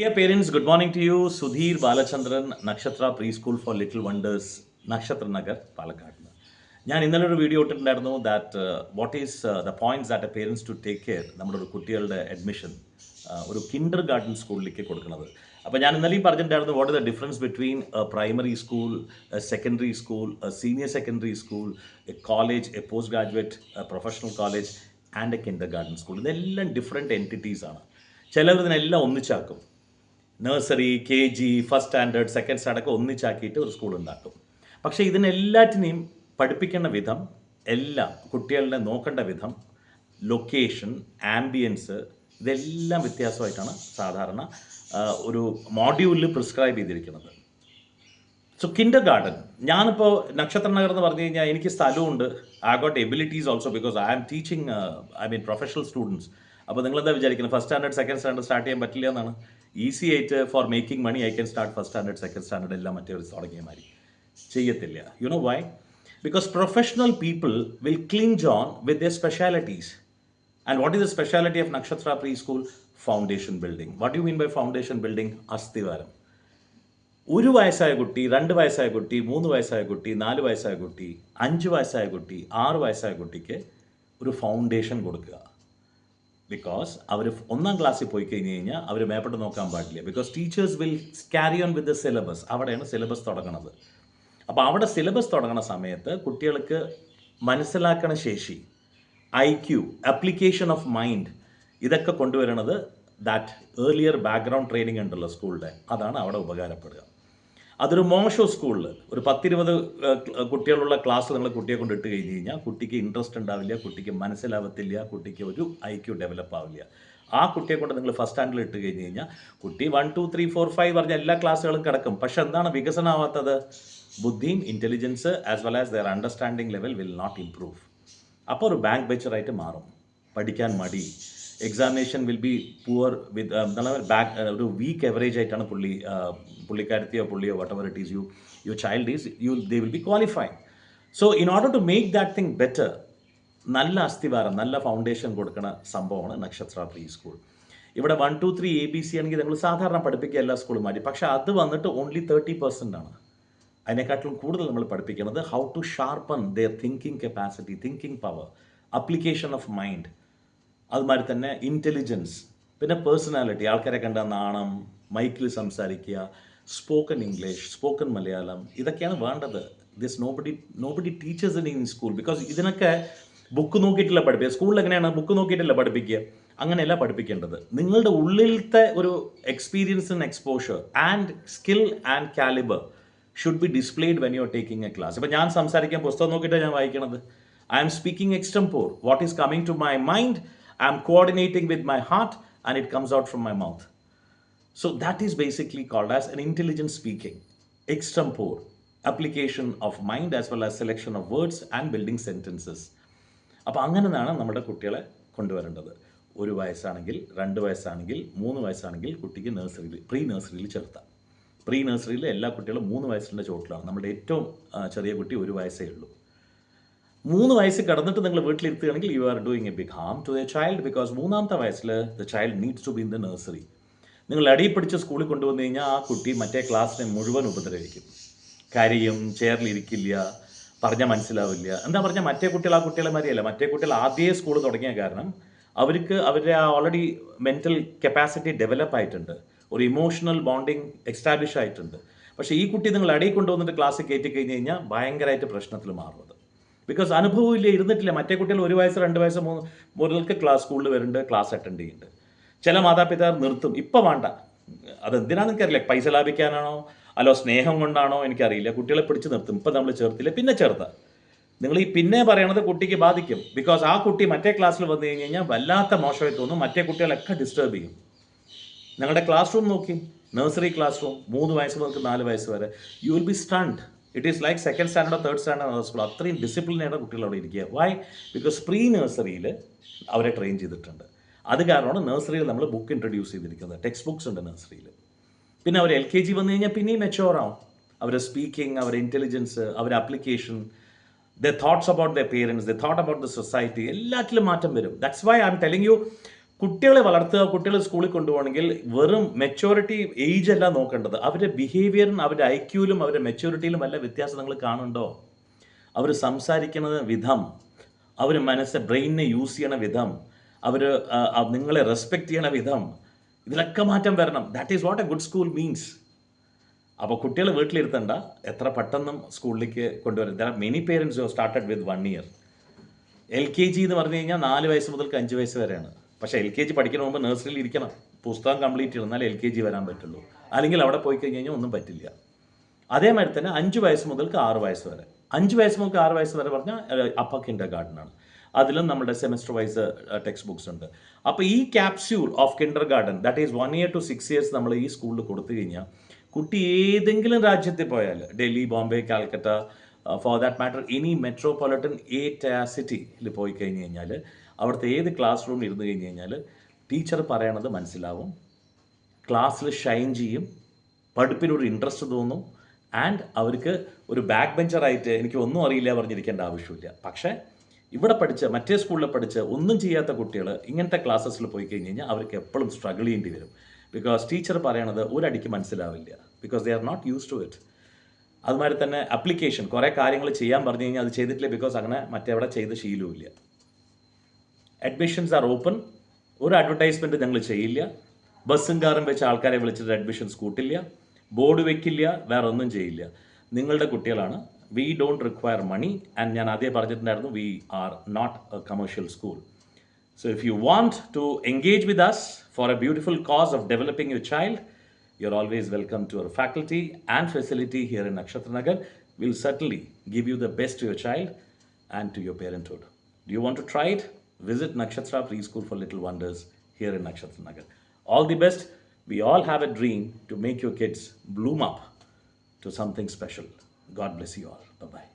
Dear parents, good morning to you. Sudhir Balachandran, Nakshatra Preschool for Little Wonders, Nakshatra Nagar, Palakkad. ഞാൻ ഇന്നലെ ഒരു video ഇട്ടിട്ടുണ്ടായിരുന്നു that what is the points that a parents to take care നമ്മുടെ ഒരു കുട്ടികളുടെ admission ഒരു Kinder garden സ്കൂളിലേക്ക് കൊടുക്കുന്നത്. അപ്പോൾ ഞാൻ ഇന്നലെയും പറഞ്ഞിട്ടുണ്ടായിരുന്നു what is the difference between primary school, secondary school, senior secondary school, a college, a post graduate, professional college and a kindergarten school. ഇതെല്ലാം ഡിഫറെൻറ്റ് എൻറ്റിറ്റീസ് ആണ്. ചിലർ ഇതിനെല്ലാം ഒന്നിച്ചാക്കും. Nursery, K G, first standard, second standard ഒന്നിച്ചാക്കിയിട്ട് ഒരു school ഉണ്ടാക്കും. പക്ഷേ ഇതിനെല്ലാറ്റിനെയും പഠിപ്പിക്കേണ്ട വിധം, എല്ലാം കുട്ടികളെ നോക്കേണ്ട വിധം, ലൊക്കേഷൻ, ആംബിയൻസ്, ഇതെല്ലാം വ്യത്യാസമായിട്ടാണ് സാധാരണ ഒരു മോഡ്യൂളിൽ പ്രിസ്ക്രൈബ് ചെയ്തിരിക്കുന്നത്. സോ കിൻഡർ ഗാർഡൻ, ഞാനിപ്പോൾ നക്ഷത്ര നഗർ എന്ന് പറഞ്ഞു കഴിഞ്ഞാൽ എനിക്ക് സ്ഥലമുണ്ട്. I got abilities also because I am teaching professional students. അപ്പോൾ നിങ്ങളെന്താ വിചാരിക്കുന്നത് first standard second standard start ചെയ്യാൻ പറ്റില്ല എന്നാണ്? ഈസി ആയിട്ട് for making money I can start first standard second standard എല്ലാം മറ്റേ തുടങ്ങിയ മാതിരി ചെയ്യത്തില്ല. You know why? Because professional people will clinch on with their specialities. And what is the speciality of Nakshatra Preschool? Foundation building. What do you mean by foundation building? അസ്ഥിവാരം. ഒരു വയസ്സായ കുട്ടി, 2 വയസ്സായ കുട്ടി, 3 വയസ്സായ കുട്ടി, 4 വയസ്സായ കുട്ടി, 5 വയസ്സായ കുട്ടി, 6 വയസ്സായ കുട്ടിക്ക് ഒരു ഫൗണ്ടേഷൻ കൊടുക്കുക. ബിക്കോസ് അവർ 1ാം ക്ലാസ്സിൽ പോയി കഴിഞ്ഞ് കഴിഞ്ഞാൽ അവർ മേപ്പോട്ട് നോക്കാൻ പാടില്ല. Because teachers will carry on with the syllabus. അവിടെയാണ് സിലബസ് തുടങ്ങുന്നത്. അപ്പോൾ അവിടെ സിലബസ് തുടങ്ങുന്ന സമയത്ത് കുട്ടികൾക്ക് മനസ്സിലാക്കണ ശേഷി, IQ, അപ്ലിക്കേഷൻ ഓഫ് മൈൻഡ്, ഇതൊക്കെ കൊണ്ടുവരുന്നത് ദാറ്റ് ഏർലിയർ ബാക്ക്ഗ്രൗണ്ട് ട്രെയിനിങ് ഉണ്ടല്ലോ സ്കൂളിൻ്റെ, അതാണ് അവിടെ ഉപകാരപ്പെടുക. അതൊരു മോശം സ്കൂളിൽ ഒരു 10-20 കുട്ടികളുള്ള ക്ലാസ് നിങ്ങൾ കുട്ടിയെ കൊണ്ട് ഇട്ട് കഴിഞ്ഞ് കഴിഞ്ഞാൽ കുട്ടിക്ക് ഇൻട്രസ്റ്റ് ഉണ്ടാവില്ല, കുട്ടിക്ക് മനസ്സിലാവത്തില്ല, കുട്ടിക്ക് ഒരു IQ ഡെവലപ്പ് ആവില്ല. ആ കുട്ടിയെ കൊണ്ട് നിങ്ങൾ ഫസ്റ്റ് സ്റ്റാൻഡേർഡിൽ ഇട്ട് കഴിഞ്ഞ് കഴിഞ്ഞാൽ കുട്ടി 1, 2, 3, 4, 5 പറഞ്ഞ എല്ലാ ക്ലാസ്സുകളും കിടക്കും. പക്ഷെ എന്താണ് വികസനമാവാത്തത്? ബുദ്ധിയും intelligence as well as their understanding level will not improve. അപ്പോൾ ഒരു ബാങ്ക് ബെച്ചറായിട്ട് മാറും, പഠിക്കാൻ മടി, examination will be poor with ഒരു വീക്ക് എവറേജ് ആയിട്ടാണ് പുള്ളിക്കാരത്തിയോ പുള്ളിയോ whatever it is your child is they will be qualifying. So in order to make that thing better, നല്ല അസ്ഥിവാരം, നല്ല ഫൗണ്ടേഷൻ കൊടുക്കുന്ന സംഭവമാണ് നക്ഷത്ര പ്രീ സ്കൂൾ. ഇവിടെ 1, 2, 3 ABC ആണെങ്കിൽ നിങ്ങൾ സാധാരണ പഠിപ്പിക്കുക എല്ലാ സ്കൂളും മാറ്റി. പക്ഷേ അത് വന്നിട്ട് ഓൺലി 30% ആണ്. അതിനെക്കാട്ടിലും കൂടുതൽ നമ്മൾ പഠിപ്പിക്കുന്നത് how to sharpen their thinking capacity, thinking power, application of mind, അതുമാതിരി തന്നെ ഇൻ്റലിജൻസ്, പിന്നെ പേഴ്സണാലിറ്റി, ആൾക്കാരെ കണ്ട നാണം, മൈക്കിൽ സംസാരിക്കുക, സ്പോക്കൺ ഇംഗ്ലീഷ്, സ്പോക്കൺ മലയാളം, ഇതൊക്കെയാണ് വേണ്ടത്. This nobody teachers in school because ഇതിനൊക്കെ ബുക്ക് നോക്കിയിട്ടില്ല പഠിപ്പിക്കുക. സ്കൂളിൽ എങ്ങനെയാണ് ബുക്ക് നോക്കിയിട്ടില്ല പഠിപ്പിക്കുക? അങ്ങനെയല്ല പഠിപ്പിക്കേണ്ടത്. നിങ്ങളുടെ ഉള്ളിലത്തെ ഒരു experience and exposure and skill and calibre should be displayed when you are taking a class. ഇപ്പോൾ ഞാൻ സംസാരിക്കാൻ പുസ്തകം നോക്കിയിട്ടാണ് ഞാൻ വായിക്കണത്. I am speaking extempore. What is coming to my mind, I am coordinating with my heart and it comes out from my mouth. So that is basically called as an intelligent speaking, extempore, application of mind as well as selection of words and building sentences. അപ്പോൾ അങ്ങനെയാണ് നമ്മുടെ കുട്ടികളെ കൊണ്ടുവരേണ്ടത്. 1 വയസ്സാണെങ്കിൽ, 2 വയസ്സാണെങ്കിൽ, 3 വയസ്സാണെങ്കിൽ കുട്ടിക്ക് നഴ്സറിയിൽ, pre നഴ്സറിയിൽ ചേർത്താം. Pre നഴ്സറിയിൽ എല്ലാ കുട്ടികളും 3 വയസ്സിൻ്റെ ചോട്ടിലാണ്. നമ്മുടെ ഏറ്റവും ചെറിയ കുട്ടി 1 വയസ്സേ ഉള്ളൂ. 3 വയസ്സ് കടന്നിട്ട് നിങ്ങൾ വീട്ടിലിരുത്തുകയാണെങ്കിൽ you are doing a big harm to a child because 3ാമത്തെ വയസ്സിൽ the child needs to be in the nursery. നിങ്ങൾ അടിയിൽ പിടിച്ച് സ്കൂളിൽ കൊണ്ടുവന്നു കഴിഞ്ഞാൽ ആ കുട്ടി മറ്റേ ക്ലാസ്സിനെ മുഴുവൻ ഉപദ്രവിക്കും. കരയും, ചെയറിലിരിക്കില്ല, പറഞ്ഞാൽ മനസ്സിലാവില്ല. എന്താ പറഞ്ഞാൽ മറ്റേ കുട്ടികൾ ആ കുട്ടികളെ മാതിരിയല്ല. മറ്റേ കുട്ടികൾ ആദ്യമേ സ്കൂൾ തുടങ്ങിയ കാരണം അവർക്ക് അവരുടെ ഓൾറെഡി മെൻ്റൽ കപ്പാസിറ്റി ഡെവലപ്പ് ആയിട്ടുണ്ട്, ഒരു ഇമോഷണൽ ബോണ്ടിങ് എസ്റ്റാബ്ലിഷ് ആയിട്ടുണ്ട്. പക്ഷേ ഈ കുട്ടി നിങ്ങൾ അടിയിൽ കൊണ്ടുവന്നിട്ട് ക്ലാസ്സിൽ കയറ്റി കഴിഞ്ഞ് കഴിഞ്ഞാൽ ഭയങ്കരമായിട്ട് പ്രശ്നത്തിൽ മാറുന്നത്. ബിക്കോസ് അനുഭവമില്ല, ഇരുന്നിട്ടില്ല. മറ്റേ കുട്ടികൾ 1 വയസ്സ് 2 വയസ്സ് മുതൽക്ക് സ്കൂളിൽ വരുന്നുണ്ട്, ക്ലാസ് അറ്റൻഡ് ചെയ്യുന്നുണ്ട്. ചില മാതാപിതാക്കൾ നിർത്തും, ഇപ്പം വേണ്ട. അതെന്തിനാണെന്ന് എനിക്കറിയില്ല, പൈസ ലാഭിക്കാനാണോ അല്ലോ സ്നേഹം കൊണ്ടാണോ എനിക്കറിയില്ല. കുട്ടികളെ പിടിച്ച് നിർത്തും. ഇപ്പം നമ്മൾ ചേർത്തില്ല, പിന്നെ ചേർത്താൽ നിങ്ങൾ ഈ പിന്നെ പറയണത് കുട്ടിക്ക് ബാധിക്കും. ബിക്കോസ് ആ കുട്ടി മറ്റേ ക്ലാസ്സിൽ വന്നു കഴിഞ്ഞ് കഴിഞ്ഞാൽ വല്ലാത്ത മോശമായി തോന്നും, മറ്റേ കുട്ടികളൊക്കെ ഡിസ്റ്റർബ് ചെയ്യും. ഞങ്ങളുടെ ക്ലാസ് റൂം നോക്കി, നഴ്സറി ക്ലാസ് റൂം 3 വയസ്സ് മുതൽ 4 വയസ്സ് വരെ, you will be stunned. It is like second സ്റ്റാൻഡേർഡോ തേർഡ് സ്റ്റാൻഡേർഡോ സ്കൂൾ. അത്രയും ഡിസിപ്ലിനായിട്ട് കുട്ടികൾ അവിടെ ഇരിക്കുക. വൈ? ബിക്കോസ് പ്രീ നഴ്സറിയിൽ അവരെ ട്രെയിൻ ചെയ്തിട്ടുണ്ട്. അത് കാരണമാണ് നഴ്സറിയിൽ നമ്മൾ ബുക്ക് ഇൻട്രൊഡ്യൂസ് ചെയ്തിരിക്കുന്നത്. ടെക്സ്റ്റ് ബുക്സ് ഉണ്ട് നഴ്സറിയിൽ. പിന്നെ അവർ LKG വന്നു കഴിഞ്ഞാൽ പിന്നെയും മെച്ചുവറാവും. അവരുടെ സ്പീക്കിംഗ്, അവരുടെ ഇൻ്റലിജൻസ്, അവരുടെ application, the thoughts about the parents, the thought about the society, എല്ലാറ്റിലും മാറ്റം വരും. That's why I M telling you കുട്ടികളെ വളർത്തുക, കുട്ടികളെ സ്കൂളിൽ കൊണ്ടുപോകണമെങ്കിൽ വെറും മെച്ചോറിറ്റി ഏജ് അല്ല നോക്കേണ്ടത്. അവരുടെ ബിഹേവിയറിനും അവരുടെ ഐക്യൂലും അവരുടെ മെച്ചോറിറ്റിയിലും വല്ല വ്യത്യാസം നിങ്ങൾ കാണുന്നുണ്ടോ? അവർ സംസാരിക്കുന്ന വിധം, അവർ ബ്രെയിനിനെ യൂസ് ചെയ്യണ വിധം, അവർ നിങ്ങളെ റെസ്പെക്റ്റ് ചെയ്യണ വിധം, ഇതിലൊക്കെ മാറ്റം വരണം. That is what A good school means. അപ്പോൾ കുട്ടികളെ വീട്ടിലിരുത്തണ്ട, എത്ര പെട്ടെന്നും സ്കൂളിലേക്ക് കൊണ്ടുവരും. There are many parents who started with 1 year. LKG എന്ന് പറഞ്ഞു കഴിഞ്ഞാൽ 4 വയസ്സ് മുതൽ 5 വയസ്സ് വരെയാണ്. പക്ഷേ LKG പഠിക്കുന്ന മുമ്പ് നഴ്സറിയിൽ ഇരിക്കണം, പുസ്തകം കംപ്ലീറ്റ് ചെയ്യണം, LKG വരാൻ പറ്റുള്ളൂ. അല്ലെങ്കിൽ അവിടെ പോയി കഴിഞ്ഞ് കഴിഞ്ഞാൽ ഒന്നും പറ്റില്ല. അതേമാതിരി തന്നെ 5 വയസ്സ് മുതൽക്ക് 6 വയസ്സ് വരെ, 5 വയസ്സ് മുതൽ 6 വയസ്സ് വരെ പറഞ്ഞാൽ അപ്പർ കിൻഡർഗാർട്ടനാണ്. അതിലും നമ്മുടെ സെമസ്റ്റർ വൈസ് ടെക്സ്റ്റ് ബുക്സ് ഉണ്ട്. അപ്പോൾ ഈ capsule of kindergarten, that is 1 year to 6 years നമ്മൾ ഈ സ്കൂളിൽ കൊടുത്തു കഴിഞ്ഞാൽ കുട്ടി ഏതെങ്കിലും രാജ്യത്തിൽ പോയാൽ, Delhi, Bombay, Calcutta, for that matter any metropolitan സിറ്റിയിൽ പോയി കഴിഞ്ഞ് കഴിഞ്ഞാൽ അവിടുത്തെ ഏത് ക്ലാസ് റൂമിൽ ഇരുന്ന് കഴിഞ്ഞ് കഴിഞ്ഞാൽ ടീച്ചർ പറയണത് മനസ്സിലാവും, ക്ലാസ്സിൽ ഷൈൻ ചെയ്യും, പഠിപ്പിനൊരു ഇൻട്രസ്റ്റ് തോന്നും, ആൻഡ് അവർക്ക് ഒരു ബാക്ക് ബെഞ്ചറായിട്ട് എനിക്ക് ഒന്നും അറിയില്ല പറഞ്ഞിരിക്കേണ്ട ആവശ്യമില്ല. പക്ഷേ ഇവിടെ പഠിച്ച് മറ്റേ സ്കൂളിൽ പഠിച്ച് ഒന്നും ചെയ്യാത്ത കുട്ടികൾ ഇങ്ങനത്തെ ക്ലാസ്സസിൽ പോയി കഴിഞ്ഞ് കഴിഞ്ഞാൽ അവർക്ക് എപ്പോഴും സ്ട്രഗിൾ ചെയ്യേണ്ടി വരും. ബിക്കോസ് ടീച്ചർ പറയണത് ഒരടിക്ക് മനസ്സിലാവില്ല, because they are not use to it. അതുമാതിരി തന്നെ അപ്ലിക്കേഷൻ, കുറേ കാര്യങ്ങൾ ചെയ്യാൻ പറഞ്ഞു കഴിഞ്ഞാൽ അത് ചെയ്തിട്ടില്ല, ബിക്കോസ് അങ്ങനെ മറ്റെവിടെ ചെയ്ത് ശീലവുമില്ല. അഡ്മിഷൻസ് ആർ ഓപ്പൺ, ഒരു അഡ്വർടൈസ്മെൻറ്റ് ഞങ്ങൾ ചെയ്യില്ല, ബസ്സും കാറും വെച്ച് ആൾക്കാരെ വിളിച്ചിട്ട് അഡ്മിഷൻസ് കൂട്ടില്ല, ബോർഡ് വെക്കില്ല, വേറെ ഒന്നും ചെയ്യില്ല. നിങ്ങളുടെ കുട്ടികളാണ്. We don't require money, and ഞാൻ ആദ്യം പറഞ്ഞിട്ടുണ്ടായിരുന്നു, we are not a commercial school. So if you want to engage with us for a beautiful cause of developing your child, you're always welcome to our faculty and facility here in Nakshatra Nagar. We'll certainly give you the best to your child and to your parenthood. Do you want to try it? Visit Nakshatra Preschool for Little Wonders here in Nakshatra Nagar. All the best. We all have a dream to make your kids bloom up to something special. God bless you all. Bye-bye.